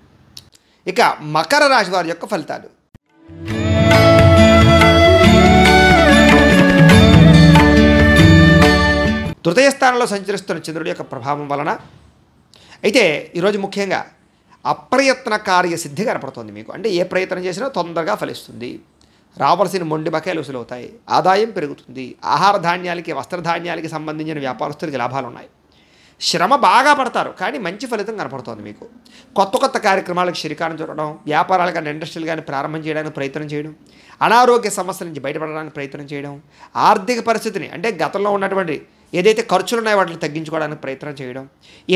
ఇక మకర రాశి వారి యొక్క ఫలితాలు. తృతీయ స్థానంలో సంచరిస్తున్న చంద్రుడి యొక్క ప్రభావం వలన అయితే ఈరోజు ముఖ్యంగా అప్రయత్న కార్య సిద్ధి కనపడుతుంది మీకు. అంటే ఏ ప్రయత్నం చేసినా తొందరగా ఫలిస్తుంది. రావాల్సిన మొండి బకాయిలు వసూలవుతాయి. ఆదాయం పెరుగుతుంది. ఆహార ధాన్యాలకి, వస్త్రధాన్యాలకి సంబంధించిన వ్యాపారస్తులకి లాభాలు ఉన్నాయి. శ్రమ బాగా పడతారు, కానీ మంచి ఫలితం కనపడుతోంది మీకు. కొత్త కార్యక్రమాలకు శ్రీకారం చుట్టడం, వ్యాపారాలు కానీ ఇండస్ట్రీలు కానీ ప్రారంభం చేయడానికి ప్రయత్నం చేయడం, అనారోగ్య సమస్యల నుంచి బయటపడడానికి ప్రయత్నం చేయడం, ఆర్థిక పరిస్థితిని అంటే గతంలో ఉన్నటువంటి ఏదైతే ఖర్చులు ఉన్నాయో వాటిని తగ్గించుకోవడానికి ప్రయత్నం చేయడం,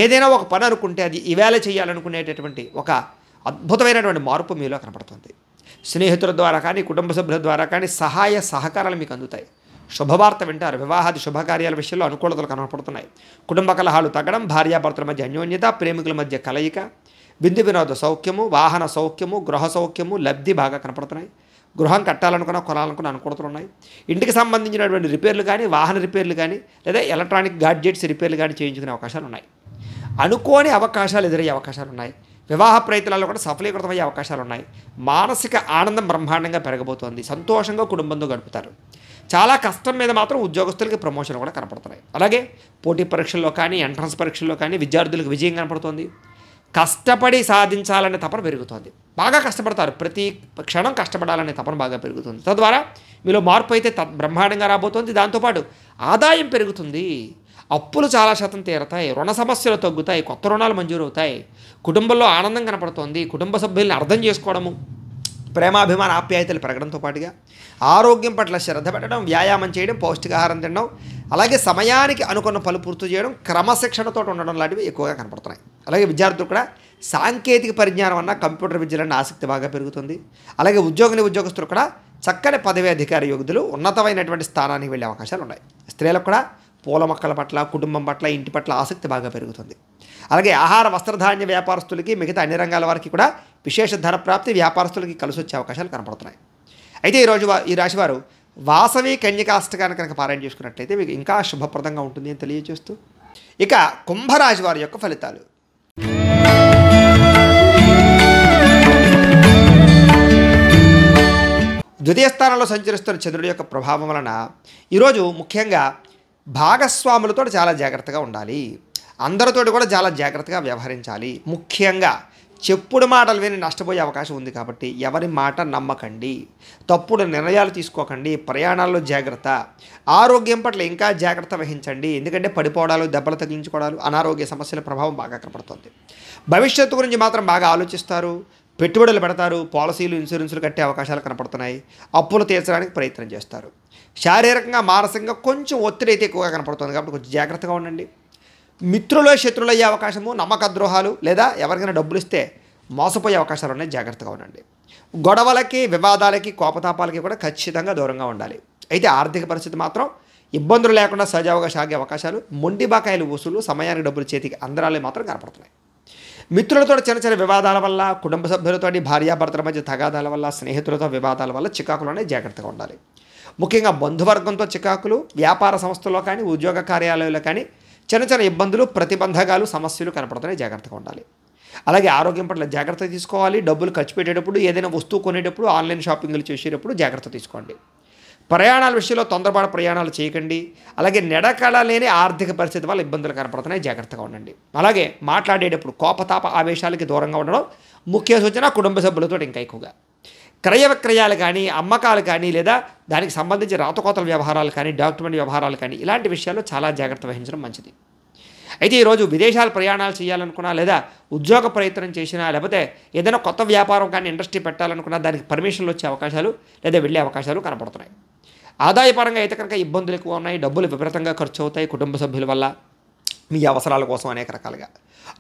ఏదైనా ఒక పని అనుకుంటే అది ఈవేళ చేయాలనుకునేటటువంటి ఒక అద్భుతమైనటువంటి మార్పు మీలో కనపడుతుంది. స్నేహితుల ద్వారా కానీ, కుటుంబ సభ్యుల ద్వారా కానీ సహాయ సహకారాలు మీకు అందుతాయి. శుభవార్త వింటారు. వివాహాది శుభకార్యాల విషయంలో అనుకూలతలు కనపడుతున్నాయి. కుటుంబ కలహాలు తగ్గడం, భార్యాభర్తల మధ్య అన్యోన్యత, ప్రేమికుల మధ్య కలయిక, విందు వినోద సౌఖ్యము, వాహన సౌఖ్యము, గృహ సౌఖ్యము, లబ్ధి బాగా కనపడుతున్నాయి. గృహం కట్టాలనుకున్న, కొనాలనుకున్న అనుకూలతలు ఉన్నాయి. ఇంటికి సంబంధించినటువంటి రిపేర్లు కానీ, వాహన రిపేర్లు కానీ, లేదా ఎలక్ట్రానిక్ గాడ్జెట్స్ రిపేర్లు కానీ చేయించుకునే అవకాశాలు ఉన్నాయి. అనుకోని అవకాశాలు ఎదురయ్యే అవకాశాలు ఉన్నాయి. వివాహ ప్రయత్నాల్లో కూడా సఫలీకృతమయ్యే అవకాశాలు ఉన్నాయి. మానసిక ఆనందం బ్రహ్మాండంగా పెరగబోతోంది. సంతోషంగా కుటుంబంతో గడుపుతారు. చాలా కష్టం మీద మాత్రం ఉద్యోగస్తులకి ప్రమోషన్ కూడా కనపడుతున్నాయి. అలాగే పోటీ పరీక్షల్లో కానీ, ఎంట్రన్స్ పరీక్షల్లో కానీ విద్యార్థులకు విజయం కనపడుతోంది. కష్టపడి సాధించాలనే తపన పెరుగుతుంది. బాగా కష్టపడతారు. ప్రతి క్షణం కష్టపడాలనే తపన బాగా పెరుగుతుంది. తద్వారా మీలో మార్పు అయితే బ్రహ్మాండంగా రాబోతోంది. దాంతోపాటు ఆదాయం పెరుగుతుంది. అప్పులు చాలా శాతం తీరతాయి. రుణ సమస్యలు తగ్గుతాయి. కొత్త రుణాలు మంజూరవుతాయి. కుటుంబంలో ఆనందం కనపడుతోంది. కుటుంబ సభ్యుల్ని అర్థం చేసుకోవడము, ప్రేమాభిమాన ఆప్యాయతలు పెరగడంతో పాటుగా ఆరోగ్యం పట్ల శ్రద్ధ పెట్టడం, వ్యాయామం చేయడం, పౌష్టికాహారం తినడం, అలాగే సమయానికి అనుకున్న పనులు పూర్తి చేయడం, క్రమశిక్షణతో ఉండడం లాంటివి ఎక్కువగా కనపడుతున్నాయి. అలాగే విద్యార్థులు కూడా సాంకేతిక పరిజ్ఞానం అన్న, కంప్యూటర్ విద్యలన్న ఆసక్తి బాగా పెరుగుతుంది. అలాగే ఉద్యోగస్తులు కూడా చక్కని పదవి అధికార యోగ్యులు ఉన్నతమైనటువంటి స్థానానికి వెళ్ళే అవకాశాలు ఉన్నాయి. స్త్రీలకు కూడా పూల మొక్కల పట్ల, కుటుంబం పట్ల, ఇంటి పట్ల ఆసక్తి బాగా పెరుగుతుంది. అలాగే ఆహార వస్త్రధాన్య వ్యాపారస్తులకి, మిగతా అన్ని రంగాల వారికి కూడా విశేష ధన ప్రాప్తి, వ్యాపారస్తులకి కలిసి వచ్చే అవకాశాలు కనపడుతున్నాయి. అయితే ఈరోజు ఈ రాశివారు వాసవి కన్యకాష్టకాన్ని కనుక పారాయణ చేసుకున్నట్లయితే మీకు ఇంకా శుభప్రదంగా ఉంటుంది అని తెలియజేస్తూ, ఇక కుంభరాశి వారి యొక్క ఫలితాలు. ద్వితీయ స్థానంలో సంచరిస్తున్న చంద్రుడి యొక్క ప్రభావం వలన ఈరోజు ముఖ్యంగా భాగస్వాములతో చాలా జాగ్రత్తగా ఉండాలి. అందరితోటి కూడా చాలా జాగ్రత్తగా వ్యవహరించాలి. ముఖ్యంగా చెప్పుడు మాటలు విని నష్టపోయే అవకాశం ఉంది. కాబట్టి ఎవరి మాట నమ్మకండి. తప్పుడు నిర్ణయాలు తీసుకోకండి. ప్రయాణాల్లో జాగ్రత్త. ఆరోగ్యం పట్ల ఇంకా జాగ్రత్త వహించండి. ఎందుకంటే పడిపోవడాలు, దెబ్బలు తగిలించుకోవడాలు, అనారోగ్య సమస్యల ప్రభావం బాగా కనపడుతుంది. భవిష్యత్తు గురించి మాత్రం బాగా ఆలోచిస్తారు. పెట్టుబడులు పెడతారు. పాలసీలు, ఇన్సూరెన్సులు కట్టే అవకాశాలు కనపడుతున్నాయి. అప్పులు తీర్చడానికి ప్రయత్నం చేస్తారు. శారీరకంగా, మానసికంగా కొంచెం ఒత్తిడి అయితే ఎక్కువగా కనపడుతుంది. కాబట్టి కొంచెం జాగ్రత్తగా ఉండండి. మిత్రులు శత్రులు అయ్యే అవకాశము, నమ్మక ద్రోహాలు, లేదా ఎవరికైనా డబ్బులు ఇస్తే మోసపోయే అవకాశాలు ఉన్నాయి. జాగ్రత్తగా ఉండండి. గొడవలకి, వివాదాలకి, కోపతాపాలకి కూడా ఖచ్చితంగా దూరంగా ఉండాలి. అయితే ఆర్థిక పరిస్థితి మాత్రం ఇబ్బందులు లేకుండా సజావుగా సాగే అవకాశాలు, మొండి బకాయిలు వసూలు, సమయానికి డబ్బులు చేతికి అందరాలే మాత్రం కనపడుతున్నాయి. మిత్రులతో చిన్న చిన్న వివాదాల వల్ల, కుటుంబ సభ్యులతోటి భార్యాభర్తల మధ్య తగాదాల వల్ల, స్నేహితులతో వివాదాల వల్ల చికాకులోనే జాగ్రత్తగా ఉండాలి. ముఖ్యంగా బంధువర్గంతో చికాకులు, వ్యాపార సంస్థల్లో కానీ ఉద్యోగ కార్యాలయాల్లో కానీ చిన్న చిన్న ఇబ్బందులు, ప్రతిబంధకాలు, సమస్యలు కనపడుతున్నాయి, జాగ్రత్తగా ఉండాలి. అలాగే ఆరోగ్యం పట్ల జాగ్రత్త తీసుకోవాలి. డబ్బులు ఖర్చు పెట్టేటప్పుడు, ఏదైనా వస్తువు కొనేటప్పుడు, ఆన్లైన్ షాపింగ్లు చేసేటప్పుడు జాగ్రత్త తీసుకోండి. ప్రయాణాల విషయంలో తొందరపాటు ప్రయాణాలు చేయకండి. అలాగే నిడకడ లేని ఆర్థిక పరిస్థితి వల్ల ఇబ్బందులు కనపడుతున్నాయి, జాగ్రత్తగా ఉండండి. అలాగే మాట్లాడేటప్పుడు కోపతాప ఆవేశాలకి దూరంగా ఉండడం ముఖ్య సూచన. కుటుంబ సభ్యులతో ఇంకా ఎక్కువగా క్రయ విక్రయాలు కానీ, అమ్మకాలు కానీ, లేదా దానికి సంబంధించి రాతకోతల వ్యవహారాలు కానీ, డాక్యుమెంట్ వ్యవహారాలు కానీ, ఇలాంటి విషయాల్లో చాలా జాగ్రత్త వహించడం మంచిది. అయితే ఈరోజు విదేశాలు ప్రయాణాలు చేయాలనుకున్నా, లేదా ఉద్యోగ ప్రయత్నం చేసినా, లేకపోతే ఏదైనా కొత్త వ్యాపారం కానీ ఇండస్ట్రీ పెట్టాలనుకున్నా దానికి పర్మిషన్లు వచ్చే అవకాశాలు లేదా వెళ్ళే అవకాశాలు కనపడుతున్నాయి. ఆదాయపరంగా అయితే కనుక ఇబ్బందులు ఎక్కువ ఉన్నాయి. డబ్బులు విపరీతంగా ఖర్చు అవుతాయి కుటుంబ సభ్యుల వల్ల, మీ అవసరాల కోసం అనేక రకాలుగా.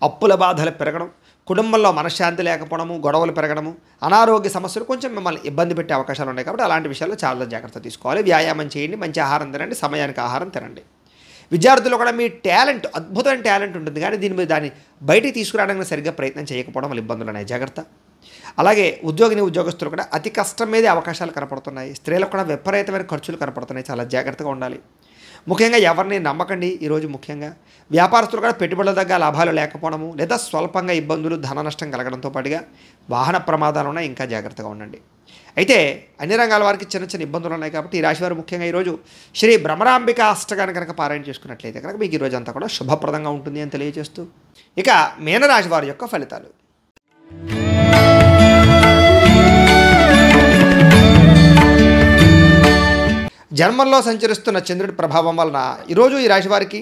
అప్పుల బాధలు పెరగడం, కుటుంబంలో మనశ్శాంతి లేకపోవడము, గొడవలు పెరగడము, అనారోగ్య సమస్యలు కొంచెం మిమ్మల్ని ఇబ్బంది పెట్టే అవకాశాలు ఉన్నాయి. కాబట్టి అలాంటి విషయాల్లో చాలా జాగ్రత్త తీసుకోవాలి. వ్యాయామం చేయండి, మంచి ఆహారం తినండి, సమయానికి ఆహారం తినండి. విద్యార్థులు కూడా మీ టాలెంట్, అద్భుతమైన టాలెంట్ ఉంటుంది, కానీ దాన్ని బయటికి తీసుకురావడానికి సరిగ్గా ప్రయత్నం చేయకపోవడం వల్ల ఇబ్బందులు ఉన్నాయి, జాగ్రత్త. అలాగే ఉద్యోగస్తులు కూడా అతి కష్టం మీదే అవకాశాలు కనపడుతున్నాయి. స్త్రీలకు కూడా విపరీతమైన ఖర్చులు కనపడుతున్నాయి, చాలా జాగ్రత్తగా ఉండాలి. ముఖ్యంగా ఎవరిని నమ్మకండి. ఈరోజు ముఖ్యంగా వ్యాపారస్తులు కూడా పెట్టుబడుల దగ్గర లాభాలు లేకపోవడము, లేదా స్వల్పంగా ఇబ్బందులు, ధన నష్టం కలగడంతో పాటుగా వాహన ప్రమాదాలు ఉన్నాయి, ఇంకా జాగ్రత్తగా ఉండండి. అయితే అన్ని రంగాల వారికి చిన్న చిన్న ఇబ్బందులు ఉన్నాయి. కాబట్టి ఈ రాశివారు ముఖ్యంగా ఈరోజు శ్రీ భ్రమరాంబిక అష్టకాన్ని కనుక పారాయణ చేసుకున్నట్లయితే కనుక మీకు ఈరోజు అంతా కూడా శుభప్రదంగా ఉంటుంది అని తెలియజేస్తూ, ఇక మీనరాశి వారి యొక్క ఫలితాలు. జన్మంలో సంచరిస్తున్న చంద్రుడి ప్రభావం వలన ఈరోజు ఈ రాశి వారికి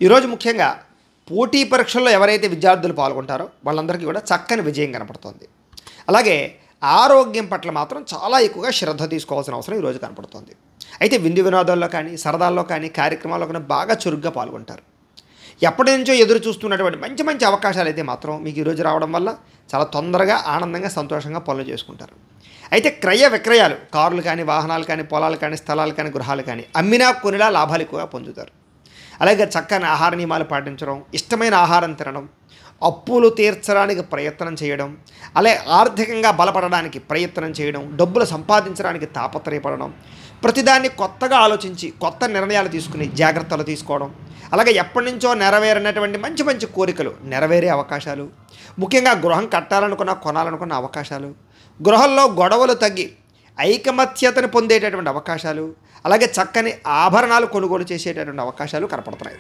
ఈరోజు ముఖ్యంగా పోటీ పరీక్షల్లో ఎవరైతే విద్యార్థులు పాల్గొంటారో వాళ్ళందరికీ కూడా చక్కని విజయం కనపడుతుంది. అలాగే ఆరోగ్యం పట్ల మాత్రం చాలా ఎక్కువగా శ్రద్ధ తీసుకోవాల్సిన అవసరం ఈరోజు కనపడుతుంది. అయితే విందు వినోదాల్లో కానీ, సరదాల్లో కానీ, కార్యక్రమాల్లో కానీ బాగా చురుగ్గా పాల్గొంటారు. ఎప్పటి నుంచో ఎదురు చూస్తున్నటువంటి మంచి మంచి అవకాశాలు అయితే మాత్రం మీకు ఈరోజు రావడం వల్ల చాలా తొందరగా, ఆనందంగా, సంతోషంగా పనులు చేసుకుంటారు. అయితే క్రయ విక్రయాలు, కార్లు కానీ, వాహనాలు కానీ, పొలాలు కానీ, స్థలాలు కానీ, గృహాలు కానీ అమ్మినా కొనిలా లాభాలు ఎక్కువగా పొందుతారు. అలాగే చక్కని ఆహార నియమాలు పాటించడం, ఇష్టమైన ఆహారం తినడం, అప్పులు తీర్చడానికి ప్రయత్నం చేయడం, అలాగే ఆర్థికంగా బలపడడానికి ప్రయత్నం చేయడం, డబ్బులు సంపాదించడానికి తాపత్రయపడడం, ప్రతిదాన్ని కొత్తగా ఆలోచించి కొత్త నిర్ణయాలు తీసుకుని జాగ్రత్తలు తీసుకోవడం, అలాగే ఎప్పటి నుంచో నెరవేరినటువంటి మంచి మంచి కోరికలు నెరవేరే అవకాశాలు, ముఖ్యంగా గృహం కట్టాలనుకున్న, కొనాలనుకున్న అవకాశాలు, గృహంలో గొడవలు తగ్గి ఐకమత్యతను పొందేటటువంటి అవకాశాలు, అలాగే చక్కని ఆభరణాలు కొనుగోలు చేసేటటువంటి అవకాశాలు కనపడుతున్నాయి.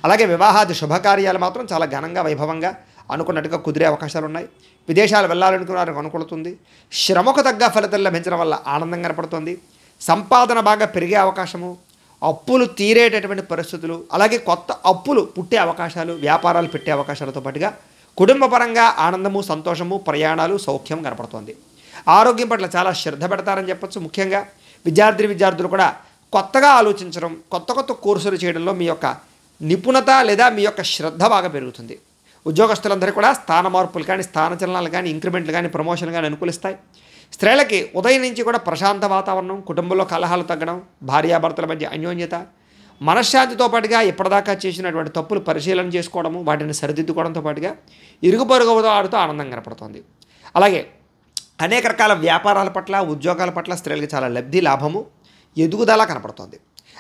అలాగే వివాహాది శుభకార్యాలు మాత్రం చాలా ఘనంగా, వైభవంగా అనుకున్నట్టుగా కుదిరే అవకాశాలు ఉన్నాయి. విదేశాలు వెళ్ళాలనుకున్నానికి అనుకూలుతుంది. శ్రమకు తగ్గ ఫలితాలు లభించడం వల్ల ఆనందం కనపడుతుంది. సంపాదన బాగా పెరిగే అవకాశము, అప్పులు తీరేటటువంటి పరిస్థితులు, అలాగే కొత్త అప్పులు పుట్టే అవకాశాలు, వ్యాపారాలు పెట్టే అవకాశాలతో పాటుగా కుటుంబపరంగా ఆనందము, సంతోషము, ప్రయాణాలు, సౌఖ్యం కనపడుతుంది. ఆరోగ్యం పట్ల చాలా శ్రద్ధ పెడతారని చెప్పచ్చు. ముఖ్యంగా విద్యార్థులు కూడా కొత్తగా ఆలోచించడం, కొత్త కొత్త కోర్సులు చేయడంలో మీ యొక్క నిపుణత లేదా మీ యొక్క శ్రద్ధ బాగా పెరుగుతుంది. ఉద్యోగస్తులందరూ కూడా స్థాన మార్పులు కానీ, స్థానచలనాలు కానీ, ఇంక్రిమెంట్లు కానీ, ప్రమోషన్లు కానీ అనుకూలిస్తాయి. స్త్రీలకి ఉదయం నుంచి కూడా ప్రశాంత వాతావరణం, కుటుంబంలో కలహాలు తగ్గడం, భార్యాభర్తల మధ్య అన్యోన్యత, మనశ్శాంతితో పాటుగా ఇప్పటిదాకా చేసినటువంటి తప్పులు పరిశీలన చేసుకోవడము, వాటిని సరిదిద్దుకోవడంతో పాటుగా ఇరుగు పొరుగుతో ఆడుతూ ఆనందం కనపడుతుంది. అలాగే అనేక రకాల వ్యాపారాల పట్ల, ఉద్యోగాల పట్ల స్త్రీలకి చాలా లబ్ధి, లాభము, ఎదుగుదల కనపడుతుంది.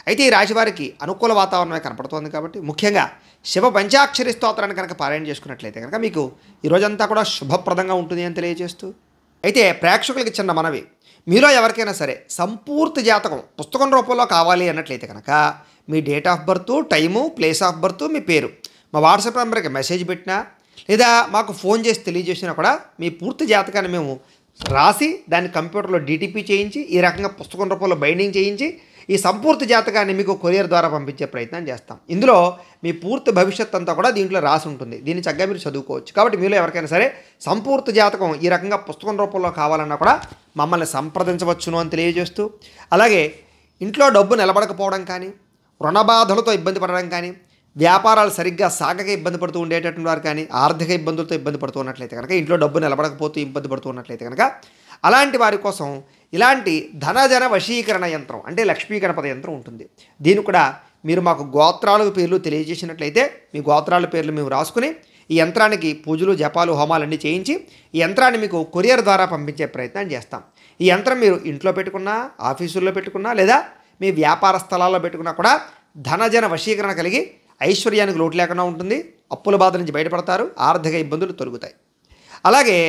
అయితే ఈ రాశి వారికి అనుకూల వాతావరణమే కనపడుతోంది. కాబట్టి ముఖ్యంగా శివ పంచాక్షరి స్తోత్రాన్ని కనుక పారాయణ చేసుకున్నట్లయితే కనుక మీకు ఈ రోజంతా కూడా శుభప్రదంగా ఉంటుంది అని తెలియజేస్తూ, అయితే ప్రేక్షకులకి చిన్న మనవి, మీలో ఎవరికైనా సరే సంపూర్తి జాతకం పుస్తకం రూపంలో కావాలి అన్నట్లయితే కనుక మీ date of birth, time, place of birth, మీ పేరు మా వాట్సాప్ నెంబర్కి మెసేజ్ పెట్టినా లేదా మాకు ఫోన్ చేసి తెలియజేసినా కూడా మీ పూర్తి జాతకాన్ని మేము రాసి దాన్ని కంప్యూటర్లో డిటిపి చేయించి ఈ రకంగా పుస్తకం రూపంలో బైండింగ్ చేయించి ఈ సంపూర్తి జాతకాన్ని మీకు కొరియర్ ద్వారా పంపించే ప్రయత్నం చేస్తాం. ఇందులో మీ పూర్తి భవిష్యత్ అంతా కూడా దీంట్లో రాసి ఉంటుంది. దీన్ని చక్కగా మీరు చదువుకోవచ్చు. కాబట్టి మీలో ఎవరికైనా సరే సంపూర్తి జాతకం ఈ రకంగా పుస్తకం రూపంలో కావాలన్నా కూడా మమ్మల్ని సంప్రదించవచ్చును అని తెలియజేస్తూ, అలాగే ఇంట్లో డబ్బు నిలబడకపోవడం కానీ, రుణ బాధలతో ఇబ్బంది పడడం కానీ, వ్యాపారాలు సరిగ్గా సాగక ఇబ్బంది పడుతూ ఉండేటటువంటి వారు కానీ, ఆర్థిక ఇబ్బందులతో ఇబ్బంది పడుతూ ఉన్నట్లయితే కనుక, ఇంట్లో డబ్బు నిలబడకపోతూ ఇబ్బంది పడుతూ ఉన్నట్లయితే కనుక అలాంటి వారి కోసం ఇలాంటి ధనజన వశీకరణ యంత్రం అంటే లక్ష్మీ గణపతి యంత్రం ఉంటుంది. దీన్ని కూడా మీరు మాకు గోత్రాల పేర్లు తెలియజేసినట్లయితే మీ గోత్రాల పేర్లు మేము రాసుకుని ఈ యంత్రానికి పూజలు జపాలు హోమాలన్నీ చేయించి ఈ యంత్రాన్ని మీకు కొరియర్ ద్వారా పంపించే ప్రయత్నం చేస్తాం. ఈ యంత్రం మీరు ఇంట్లో పెట్టుకున్నా, ఆఫీసుల్లో పెట్టుకున్నా, లేదా మీ వ్యాపార స్థలాల్లో పెట్టుకున్నా కూడా ధనజన వశీకరణ కలిగి ఐశ్వర్యానికి లోటు లేకుండా ఉంటుంది. అప్పుల బాధ నుంచి బయటపడతారు. ఆర్థిక ఇబ్బందులు తొలగుతాయి. అలాగే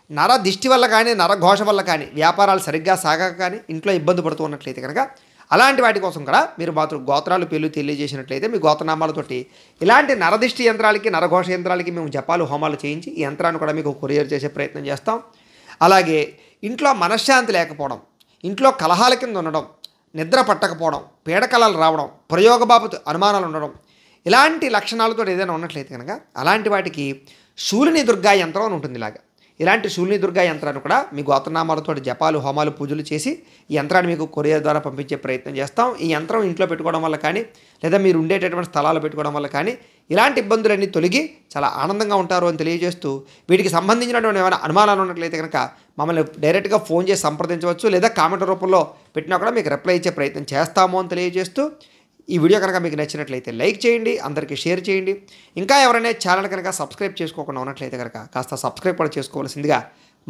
నర దిష్టి వల్ల కానీ, నరఘోష వల్ల కానీ, వ్యాపారాలు సరిగ్గా సాగక కానీ ఇంట్లో ఇబ్బంది పడుతూ ఉన్నట్లయితే కనుక అలాంటి వాటి కోసం కూడా మీరు మాత్రం గోత్రాలు పేర్లు తెలియజేసినట్లయితే మీ గోత్రనామాలతోటి ఇలాంటి నరదిష్టి యంత్రాలకి, నరఘోష యంత్రాలకి మేము జపాలు హోమాలు చేయించి ఈ యంత్రాన్ని కూడా మీకు కొరియర్ చేసే ప్రయత్నం చేస్తాం. అలాగే ఇంట్లో మనశ్శాంతి లేకపోవడం, ఇంట్లో కలహాల కింద ఉండడం, నిద్ర పట్టకపోవడం, పీడకలలు రావడం, ప్రయోగ బాబతు అనుమానాలు ఉండడం, ఇలాంటి లక్షణాలతో ఏదైనా ఉన్నట్లయితే కనుక అలాంటి వాటికి శూలిని దుర్గా యంత్రం అని ఉంటుంది. ఇలాంటి శూలిని దుర్గా యంత్రాన్ని కూడా మీ గోత్రనామాలతో జపాలు హోమాలు పూజలు చేసి ఈ యంత్రాన్ని మీకు కొరియర్ ద్వారా పంపించే ప్రయత్నం చేస్తాం. ఈ యంత్రం ఇంట్లో పెట్టుకోవడం వల్ల కానీ, లేదా మీరు ఉండేటటువంటి స్థలాలు పెట్టుకోవడం వల్ల కానీ ఇలాంటి ఇబ్బందులన్నీ తొలగి చాలా ఆనందంగా ఉంటారు అని తెలియజేస్తూ, వీటికి సంబంధించినటువంటి ఏమైనా అనుమానాలు ఉన్నట్లయితే కనుక మమ్మల్ని డైరెక్ట్గా ఫోన్ చేసి సంప్రదించవచ్చు, లేదా కామెంట్ రూపంలో పెట్టినా కూడా మీకు రిప్లై ఇచ్చే ప్రయత్నం చేస్తాము అని తెలియజేస్తూ, ఈ వీడియో కనుక మీకు నచ్చినట్లయితే లైక్ చేయండి, అందరికీ షేర్ చేయండి. ఇంకా ఎవరైనా ఛానల్ కనుక సబ్స్క్రైబ్ చేసుకోకుండా ఉన్నట్లయితే కనుక కాస్త సబ్స్క్రైబ్ కూడా చేసుకోవాల్సిందిగా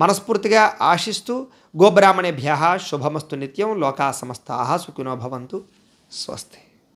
మనస్ఫూర్తిగా ఆశిస్తూ, గోబ్రాహ్మణేభ్యః శుభమస్తు నిత్యం, లోకా సమస్తాః సుఖినో భవంతు. స్వస్తి.